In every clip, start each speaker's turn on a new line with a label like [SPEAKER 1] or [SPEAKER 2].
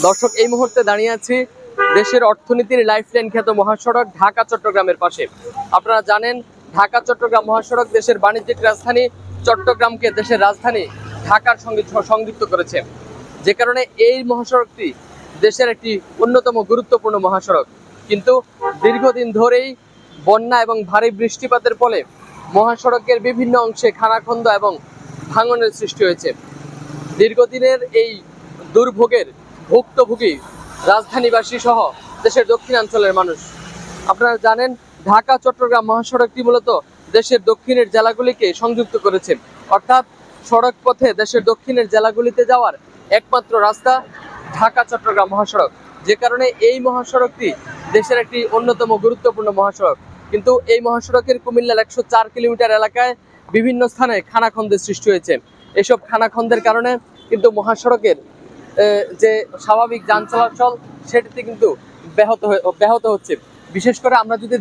[SPEAKER 1] দর্শক, এই মুহূর্তে দাঁড়িয়ে আছি দেশের অর্থনীতির লাইফলাইন খ্যাত মহাসড়ক ঢাকা চট্টগ্রামের পাশে। আপনারা জানেন, ঢাকা চট্টগ্রাম মহাসড়ক দেশের বাণিজ্যিক রাজধানী চট্টগ্রামকে দেশের রাজধানী ঢাকার সঙ্গে সংযুক্ত করেছে, যে কারণে এই মহাসড়কটি দেশের একটি অন্যতম গুরুত্বপূর্ণ মহাসড়ক। কিন্তু দীর্ঘদিন ধরেই বন্যা এবং ভারী বৃষ্টিপাতের ফলে মহাসড়কের বিভিন্ন অংশে খানাখন্দ এবং ভাঙনের সৃষ্টি হয়েছে। দীর্ঘদিনের এই দুর্ভোগের ভুক্তভোগী রাজধানীবাসী সহ দেশের দক্ষিণাঞ্চলের মানুষ। আপনারা জানেন, ঢাকা চট্টগ্রাম মহাসড়কটি মূলত দেশের দক্ষিণের জেলাগুলিকে সংযুক্ত করেছে, অর্থাৎ সড়ক পথে দেশের দক্ষিণের জেলাগুলিতে যাওয়ার একমাত্র রাস্তা ঢাকা চট্টগ্রাম মহাসড়ক, যে কারণে এই মহাসড়কটি দেশের একটি অন্যতম গুরুত্বপূর্ণ মহাসড়ক। কিন্তু এই মহাসড়কের কুমিল্লার 104 কিলোমিটার এলাকায় বিভিন্ন স্থানে খানাখন্দের সৃষ্টি হয়েছে। এসব খানাখন্দের কারণে কিন্তু মহাসড়কের যে স্বাভাবিক যান চলাচল সেটিতে কিন্তু ব্যাহত হচ্ছে। বিশেষ করে আমরা যদি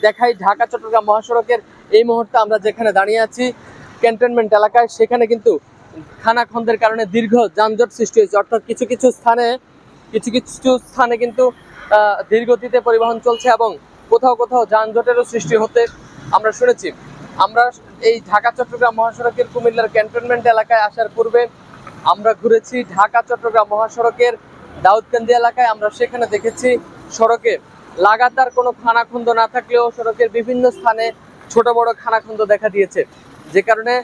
[SPEAKER 1] দেখাই ঢাকা চট্টগ্রাম মহাসড়কের এই মুহূর্তে আমরা যেখানে দাঁড়িয়ে আছি ক্যান্টনমেন্ট এলাকায়, সেখানে কিন্তু খানাখন্দের কারণে দীর্ঘ যানজট সৃষ্টি হয়েছে। অর্থাৎ কিছু কিছু স্থানে কিন্তু ধীরগতিতে পরিবহন চলছে এবং কোথাও কোথাও যানজটেরও সৃষ্টি হতে আমরা শুনেছি। আমরা এই ঢাকা চট্টগ্রাম মহাসড়কের কুমিল্লার ক্যান্টনমেন্ট এলাকায় আসার পূর্বে আমরা ঘুরেছি ঢাকা চট্টগ্রাম মহাসড়কের দাউদকান্দি এলাকায়। আমরা সেখানে দেখেছি সড়কে লাগাতার কোনো খানাখন্দ না থাকলেও সড়কের বিভিন্ন স্থানে ছোট বড় খানাখন্দ দেখা দিয়েছে, যে কারণে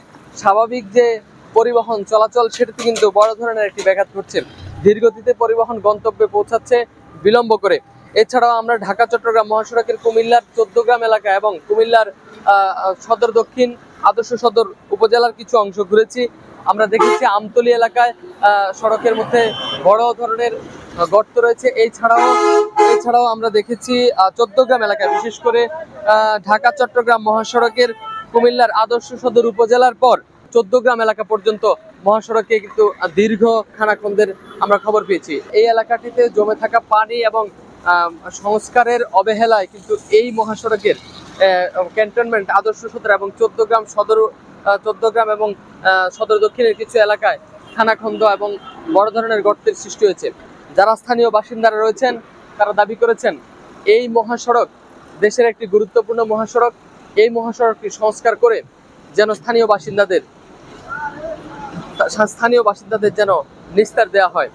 [SPEAKER 1] স্বাভাবিক যে পরিবহন চলাচল সেটাতে কিন্তু বড় ধরনের একটি ব্যাঘাত ঘটছে। ধীরগতিতে পরিবহন গন্তব্যে পৌঁছাচ্ছে বিলম্ব করে। এছাড়াও আমরা ঢাকা চট্টগ্রাম মহাসড়কের কুমিল্লার 14 গ্রাম এলাকা এবং কুমিল্লার সদর দক্ষিণ আদর্শ সদর উপজেলার কিছু অংশ ঘুরেছি। আমরা দেখেছি আমতলী এলাকায় সড়কের মধ্যে বড় ধরনের গর্ত রয়েছে। এছাড়াও আমরা দেখেছি 14 গ্রাম এলাকায়, বিশেষ করে ঢাকা চট্টগ্রাম মহাসড়কের কুমিল্লার আদর্শ সদর উপজেলার পর 14 গ্রাম এলাকা পর্যন্ত মহাসড়কে কিন্তু দীর্ঘ খানাখন্দের আমরা খবর পেয়েছি। এই এলাকাটিতে জমে থাকা পানি এবং সংস্কারের অবহেলায় কিন্তু এই মহাসড়কের ক্যান্টনমেন্ট আদর্শ সদর এবং 14 গ্রাম এবং সদর দক্ষিণের কিছু এলাকায় খানাখন্দ এবং বড় ধরনের গর্তের সৃষ্টি হয়েছে। যারা স্থানীয় বাসিন্দারা রয়েছেন তারা দাবি করেছেন এই মহাসড়ক দেশের একটি গুরুত্বপূর্ণ মহাসড়ক। এই মহাসড়কটি সংস্কার করে যেন স্থানীয় বাসিন্দাদের যেন নিস্তার দেওয়া হয়।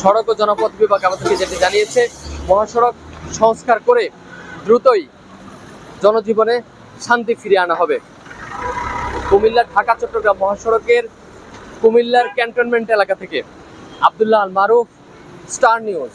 [SPEAKER 1] সড়ক ও জনপথ বিভাগ আমাদেরকে যেটি জানিয়েছে, মহাসড়ক সংস্কার করে দ্রুতই জনজীবনে শান্তি ফিরিয়ে আনা হবে। কুমিল্লার ঢাকা চট্টগ্রাম মহাসড়কের কুমিল্লার ক্যান্টনমেন্ট এলাকা থেকে আব্দুল্লাহ আল মারুফ, স্টার নিউজ।